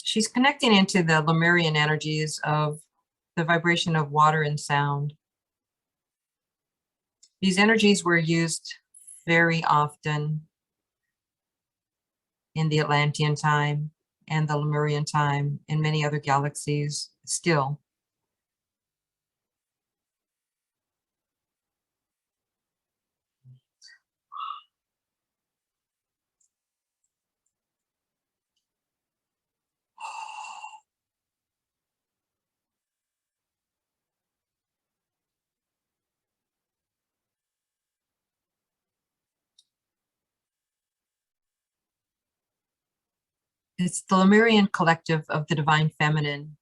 She's connecting into the Lemurian energies of the vibration of water and sound. These energies were used very often in the Atlantean time and the Lemurian time, in many other galaxies still. It's the Lemurian collective of the divine feminine.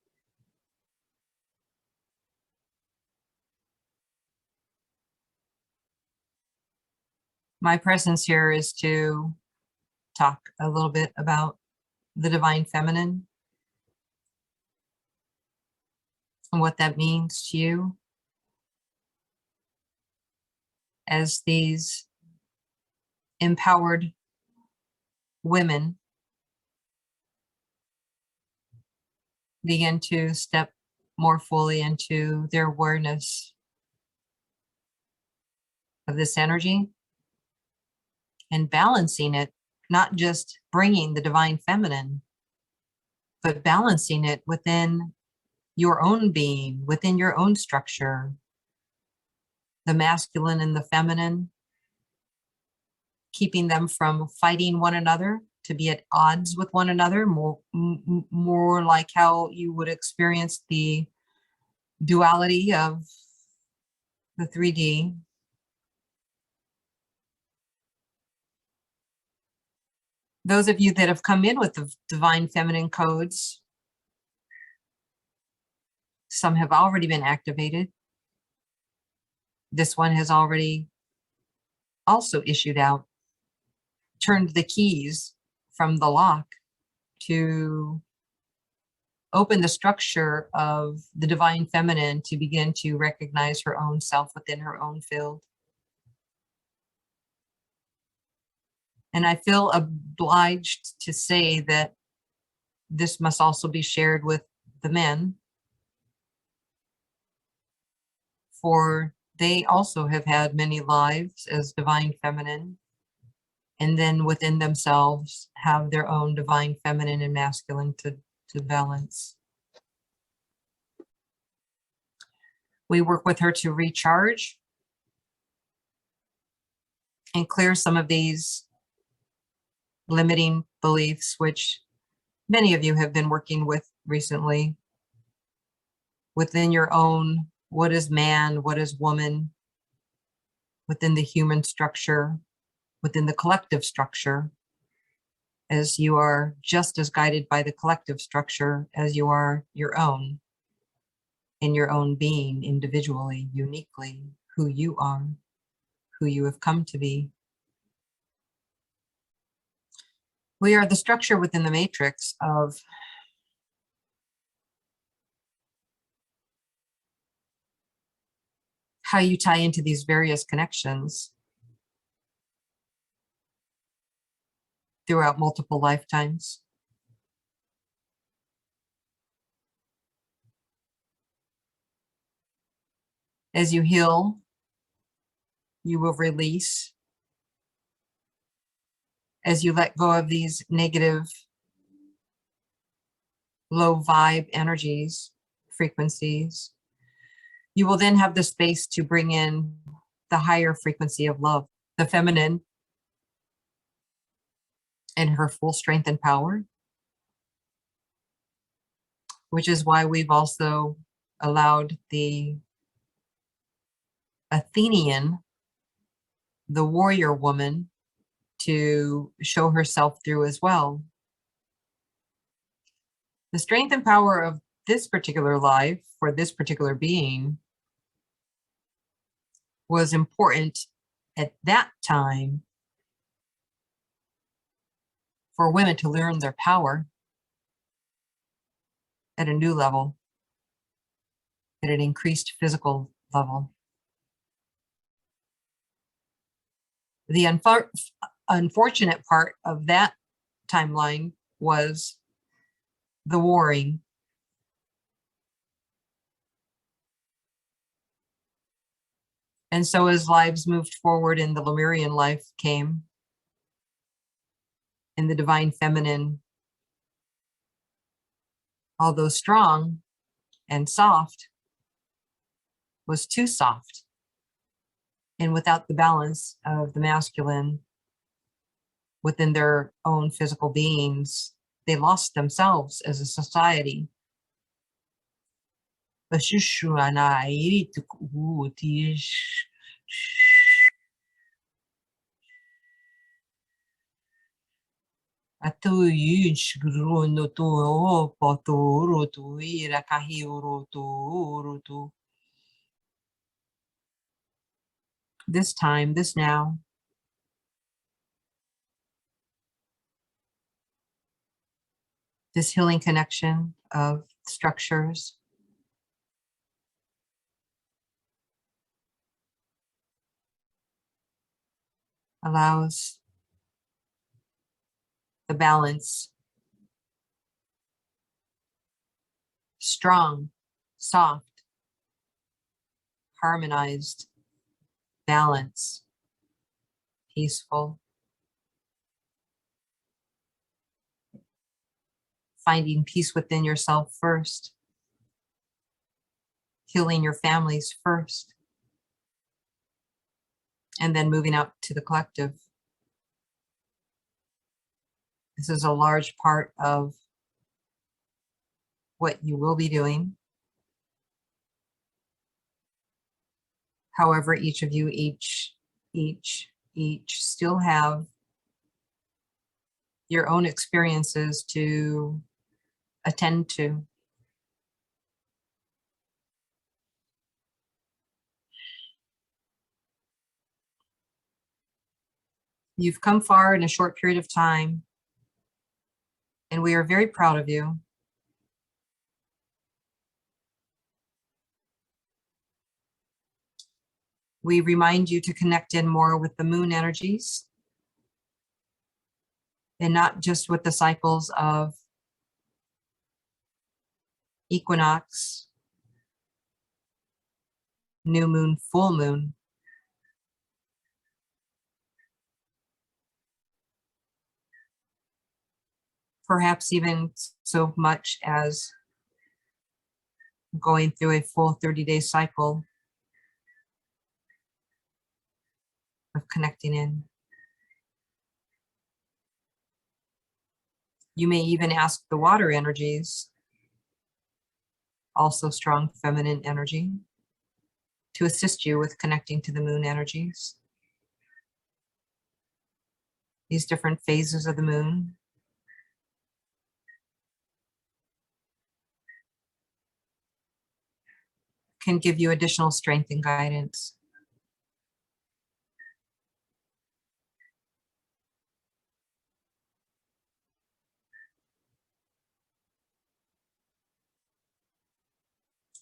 My presence here is to talk a little bit about the divine feminine and what that means to you as these empowered women begin to step more fully into their awareness of this energy and balancing it, not just bringing the divine feminine, but balancing it within your own being, within your own structure, the masculine and the feminine, keeping them from fighting one another, to be at odds with one another, more like how you would experience the duality of the 3D. Those of you that have come in with the divine feminine codes, some have already been activated. This one has already also issued out, turned the keys from the lock to open the structure of the divine feminine to begin to recognize her own self within her own field. And I feel obliged to say that this must also be shared with the men, for they also have had many lives as divine feminine, and then within themselves have their own divine feminine and masculine to balance. We work with her to recharge and clear some of these limiting beliefs, which many of you have been working with recently within your own, what is man, what is woman, within the human structure, within the collective structure, as you are just as guided by the collective structure as you are your own, in your own being, individually, uniquely, who you are, who you have come to be. We are the structure within the matrix of how you tie into these various connections throughout multiple lifetimes. As you heal, you will release. As you let go of these negative, low vibe energies, frequencies, you will then have the space to bring in the higher frequency of love, the feminine, in her full strength and power, which is why we've also allowed the Athenian, the warrior woman, to show herself through as well. The strength and power of this particular life for this particular being was important at that time for women to learn their power at a new level, at an increased physical level. The unfortunate part of that timeline was the warring. And so as lives moved forward and the Lemurian life came, and the divine feminine, although strong and soft, was too soft. And without the balance of the masculine within their own physical beings, they lost themselves as a society. This time, this now, this healing connection of structures allows the balance, strong, soft, harmonized, balance, peaceful, finding peace within yourself first, healing your families first, and then moving out to the collective. This is a large part of what you will be doing. However, each of you, each still have your own experiences to attend to. You've come far in a short period of time, and we are very proud of you. We remind you to connect in more with the moon energies and not just with the cycles of equinox, new moon, full moon. Perhaps even so much as going through a full 30-day cycle of connecting in. You may even ask the water energies, also strong feminine energy, to assist you with connecting to the moon energies. These different phases of the moon. Can give you additional strength and guidance.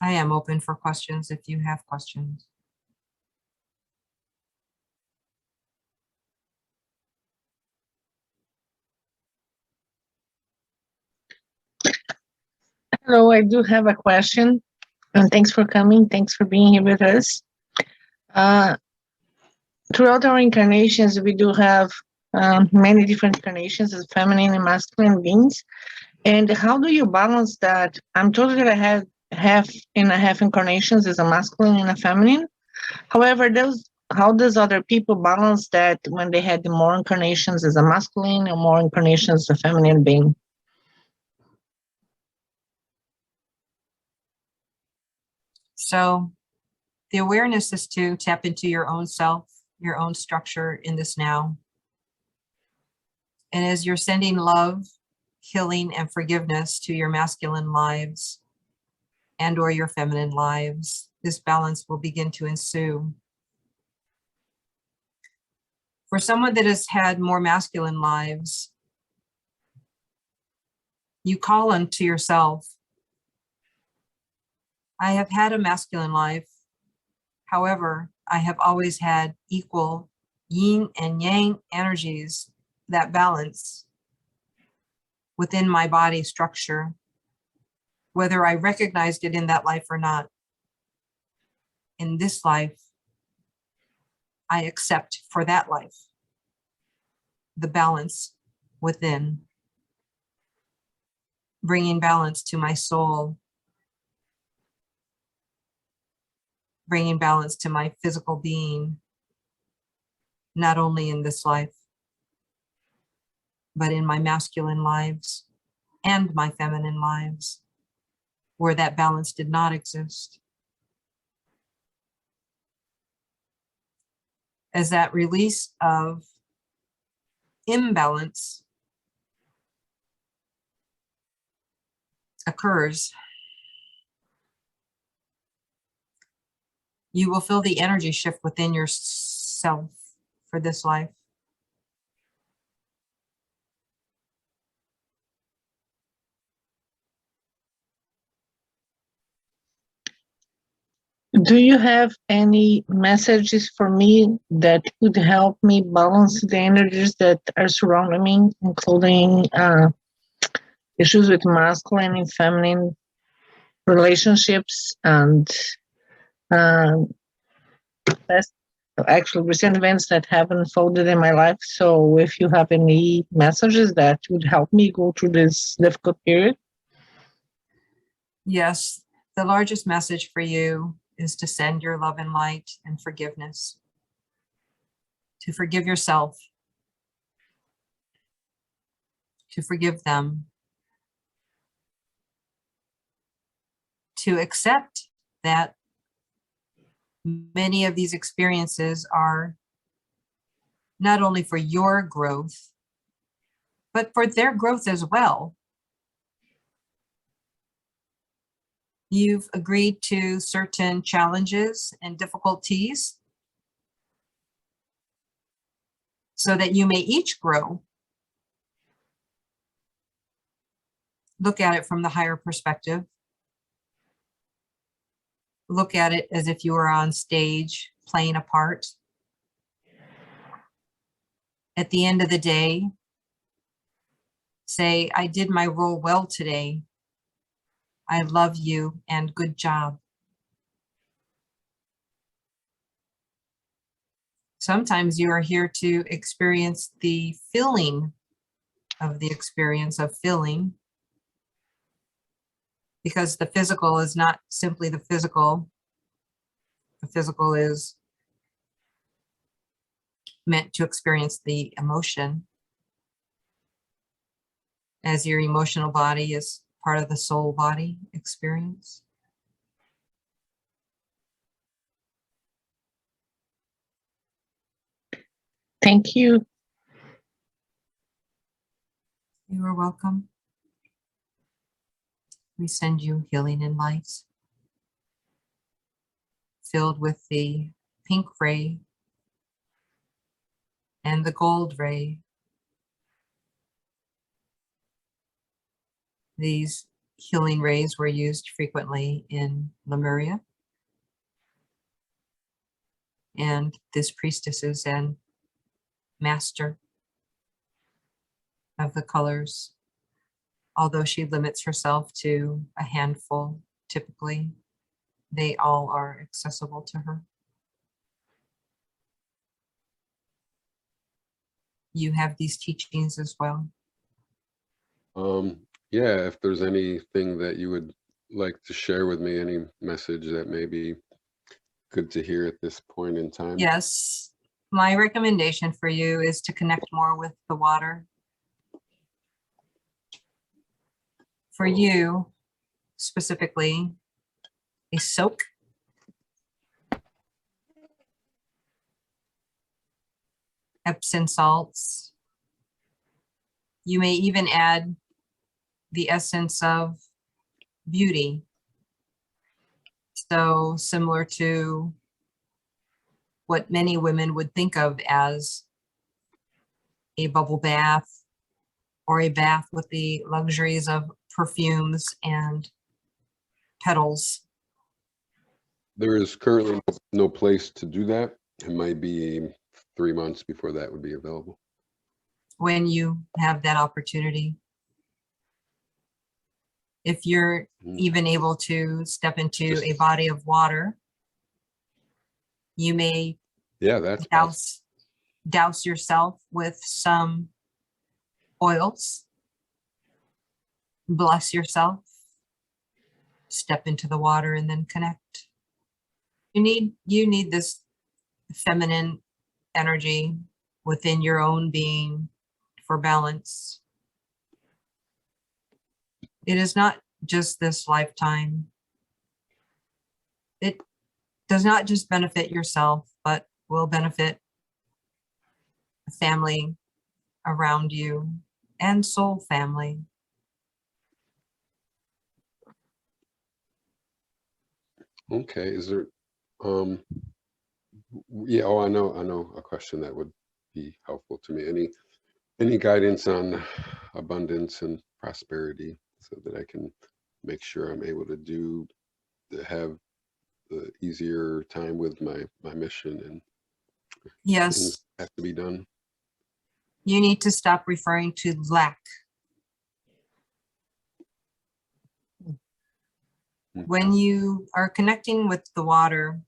I am open for questions if you have questions. Hello, I do have a question, and thanks for coming. Thanks for being here with us. Throughout our incarnations, we do have many different incarnations as feminine and masculine beings. And how do you balance that? I'm told that I have half and a half incarnations as a masculine and a feminine. However, how does other people balance that when they had more incarnations as a masculine and more incarnations as a feminine being? So the awareness is to tap into your own self, your own structure in this now. And as you're sending love, healing, and forgiveness to your masculine lives and or your feminine lives, this balance will begin to ensue. For someone that has had more masculine lives, you call unto yourself, I have had a masculine life. However, I have always had equal yin and yang energies that balance within my body structure. whether I recognized it in that life or not. In this life, I accept for that life the balance within, bringing balance to my soul, bringing balance to my physical being, not only in this life, but in my masculine lives and my feminine lives, where that balance did not exist. As that release of imbalance occurs, you will feel the energy shift within yourself for this life. Do you have any messages for me that could help me balance the energies that are surrounding me, including issues with masculine and feminine relationships and actually recent events that have unfolded in my life? So if you have any messages that would help me go through this difficult period. Yes, the largest message for you is to send your love and light and forgiveness, to forgive yourself, to forgive them, to accept that many of these experiences are not only for your growth, but for their growth as well. You've agreed to certain challenges and difficulties so that you may each grow. Look at it from the higher perspective. Look at it as if you were on stage playing a part. At the end of the day, say, I did my role well today. I love you and good job. Sometimes you are here to experience the feeling of the experience of feeling, because the physical is not simply the physical. The physical is meant to experience the emotion, as your emotional body is part of the soul body experience. Thank you. You are welcome. We send you healing and light, filled with the pink ray and the gold ray. These healing rays were used frequently in Lemuria. And this priestess is an master of the colors. Although she limits herself to a handful, typically, they all are accessible to her. You have these teachings as well. Yeah, if there's anything that you would like to share with me, any message that may be good to hear at this point in time. Yes, my recommendation for you is to connect more with the water. For you, specifically, a soak. Epsom salts. You may even add the essence of beauty. So similar to what many women would think of as a bubble bath or a bath with the luxuries of perfumes and petals. There is currently no place to do that. It might be 3 months before that would be available. When you have that opportunity. If you're even able to step into a body of water, you may that's possible. douse yourself with some oils, bless yourself, step into the water, and then connect. You need this feminine energy within your own being for balance. It is not just this lifetime. It does not just benefit yourself, but will benefit the family around you and soul family. Okay, is there, yeah, I know a question that would be helpful to me. Any guidance on abundance and prosperity so that I can make sure I'm able to have the easier time with my mission and Yes, things have to be done? you need to stop referring to lack. When you are connecting with the water,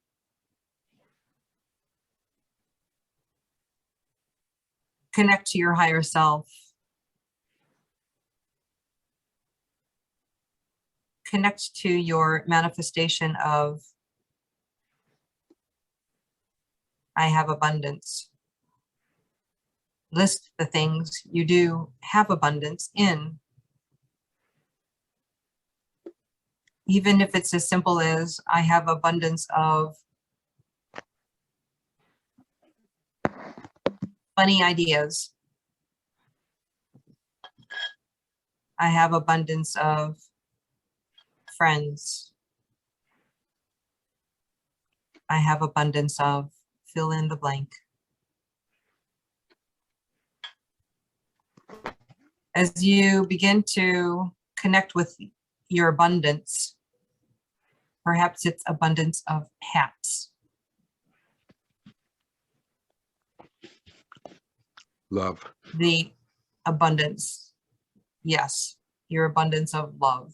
connect to your higher self. Connect to your manifestation of I have abundance. List the things you do have abundance in. Even if it's as simple as I have abundance of funny ideas. I have abundance of friends. I have abundance of fill in the blank. As you begin to connect with your abundance, perhaps it's abundance of hats. Love. The abundance, yes, your abundance of love.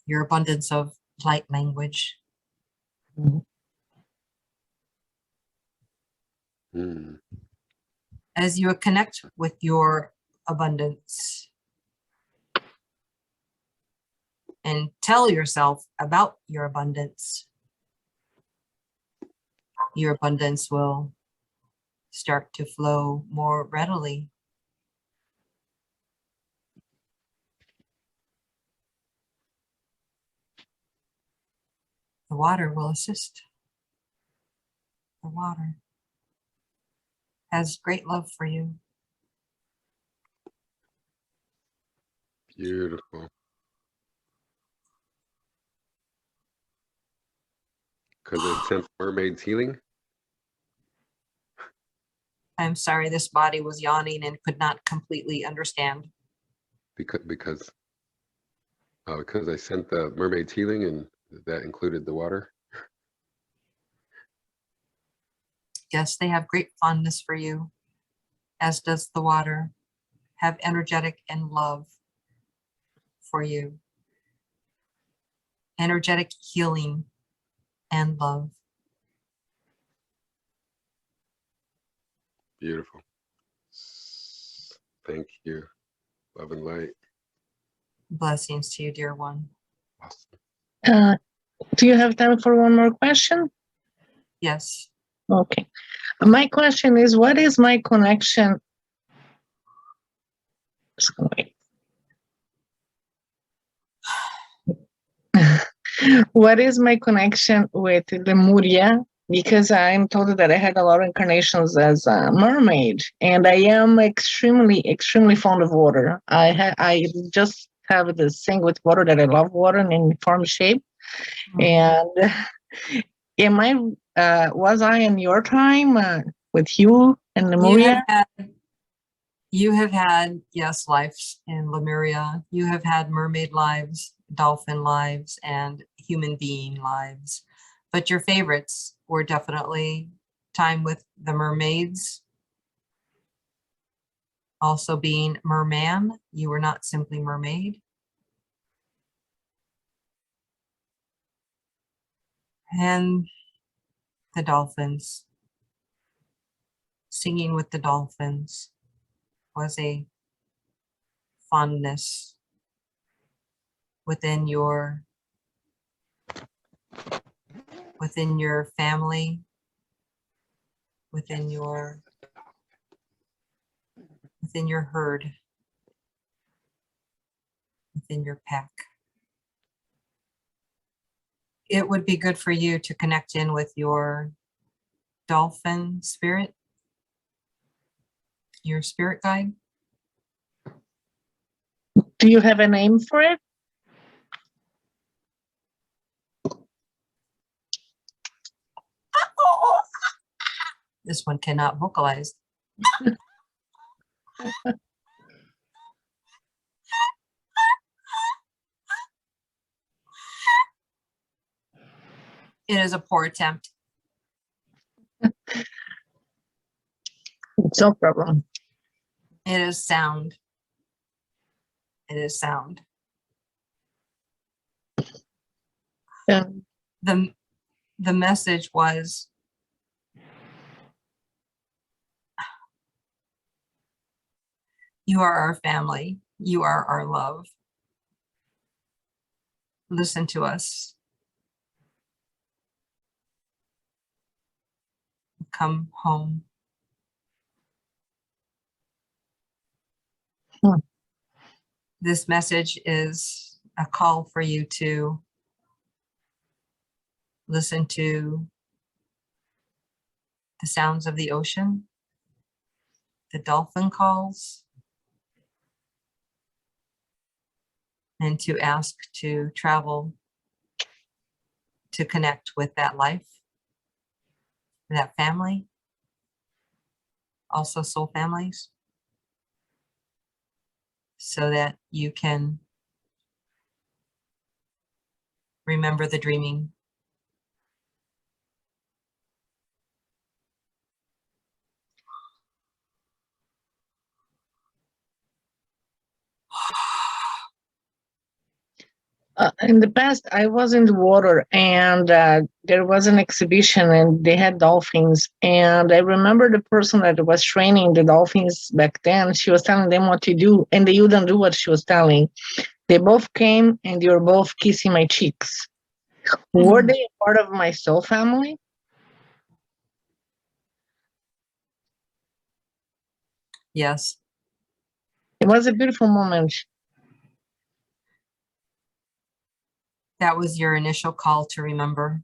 Your abundance of light language. As you connect with your abundance and tell yourself about your abundance will start to flow more readily. The water will assist. The water has great love for you. Beautiful. Because I sense mermaids healing. I'm sorry, this body was yawning and could not completely understand. Because I sent the mermaids healing, and that included the water. Yes, they have great fondness for you, as does the water. Have energetic and love for you. Energetic healing and love. Beautiful. Thank you. Love and light. Blessings to you, dear one. Awesome. Do you have time for one more question? Yes. Okay. My question is, what is my connection? What is my connection with Lemuria? Because I'm told that I had a lot of incarnations as a mermaid, and I am extremely, extremely fond of water. I just have this thing with water that I love water in form shape. And was I in your time with you and Lemuria? You have had, yes, lives in Lemuria. You have had mermaid lives, dolphin lives, and human being lives. But your favorites were definitely time with the mermaids, Also being merman, you are not simply mermaid. And the dolphins. Singing with the dolphins was a fondness within your family, within your herd, within your pack. It would be good for you to connect in with your dolphin spirit, your spirit guide. Do you have a name for it? This one cannot vocalize. It is a poor attempt. It's no problem. It is sound. It is sound. Yeah. The message was, you are our family. You are our love. Listen to us. Come home. This message is a call for you to listen to the sounds of the ocean, the dolphin calls, and to ask to travel to connect with that life, that family, also soul families, so that you can remember the dreaming. In the past, I was in the water and there was an exhibition and they had dolphins. And I remember the person that was training the dolphins back then, she was telling them what to do and they wouldn't do what she was telling. They both came and they were both kissing my cheeks. Were they part of my soul family? Yes. It was a beautiful moment. That was your initial call to remember.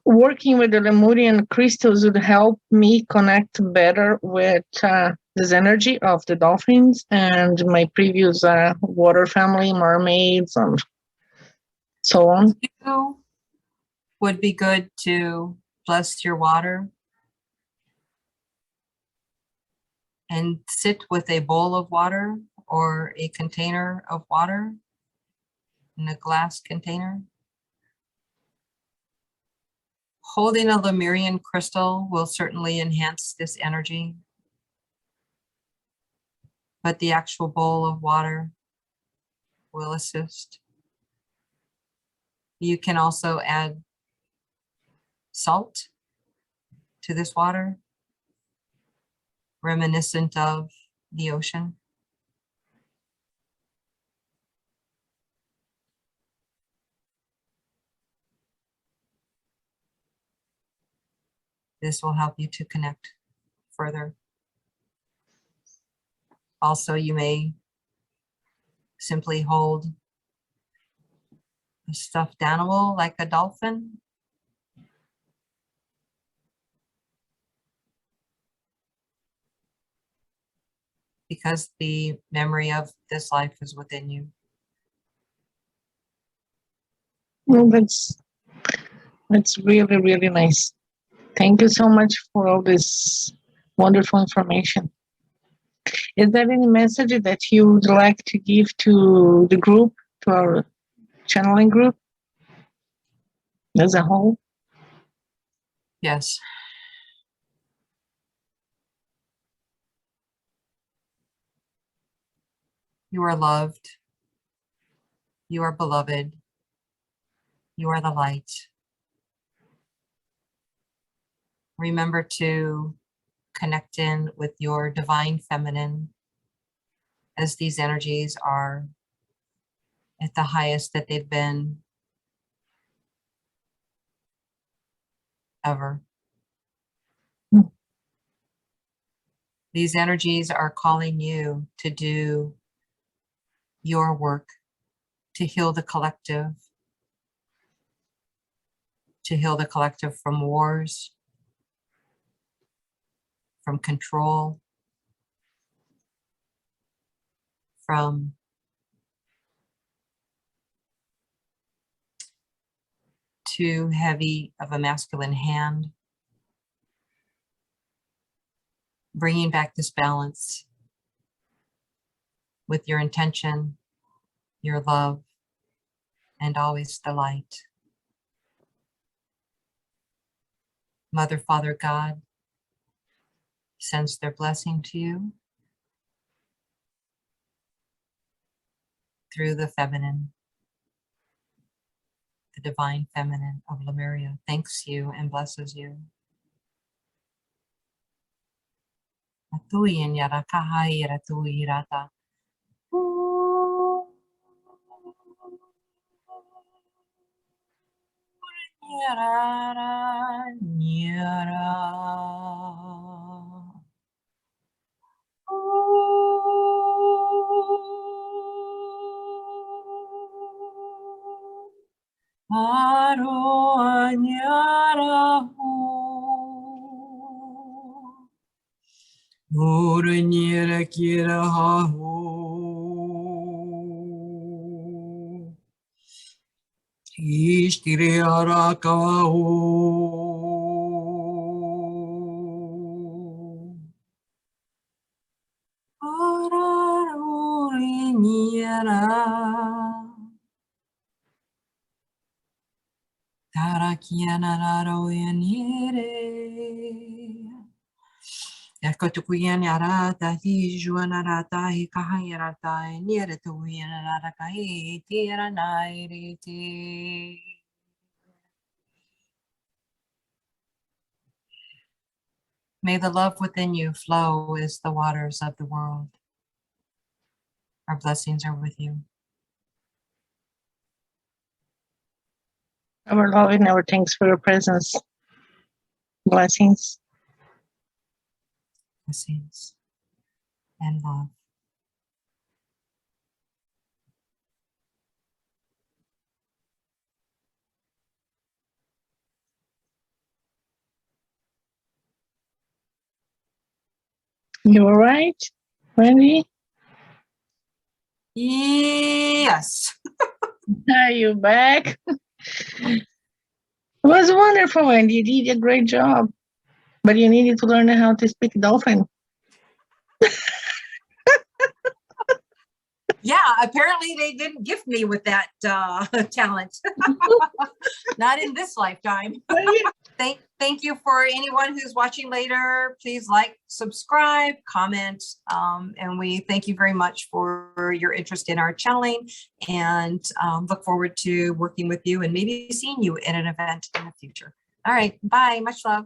Working with the Lemurian crystals would help me connect better with this energy of the dolphins and my previous water family, mermaids, and so on. You would be good to bless your water and sit with a bowl of water or a container of water in a glass container. Holding a Lemurian crystal will certainly enhance this energy, but the actual bowl of water will assist. You can also add salt to this water, reminiscent of the ocean. This will help you to connect further. Also, you may simply hold a stuffed animal like a dolphin. Because the memory of this life is within you. Well, that's really, really nice. Thank you so much for all this wonderful information. Is there any message that you would like to give to the group, to our channeling group as a whole? Yes. You are loved. You are beloved. You are the light. Remember to connect in with your divine feminine as these energies are at the highest that they've been ever. These energies are calling you to do your work, to heal the collective, from wars, from control, from too heavy of a masculine hand, bringing back this balance with your intention, your love, and always the light. Mother, Father, God sends their blessing to you through the feminine, the divine feminine of Lemuria. Thanks you and blesses you. Atuyin yara kahai ratu irata. Nyara, nyara. Aro anyara ho. Ora nyera kira ha ho. Ishtire araka ho. Araruri nyera. Tarakiana raro yanire. Yakotukuyan yarata hi juanarata hi kahayarata niere tuyanaraka hi tiranairiti. May the love within you flow as the waters of the world. Our blessings are with you. Our love and our thanks for your presence. Blessings. Blessings and love. You all right, Wendy? Yes. Are you back? It was wonderful, Wendy. You did a great job. But you needed to learn how to speak dolphin. Yeah, apparently they didn't gift me with that talent. Not in this lifetime. Thank you for anyone who's watching later. Please like, subscribe, comment, and we thank you very much for your interest in our channeling, and look forward to working with you and maybe seeing you at an event in the future. All right, bye, much love.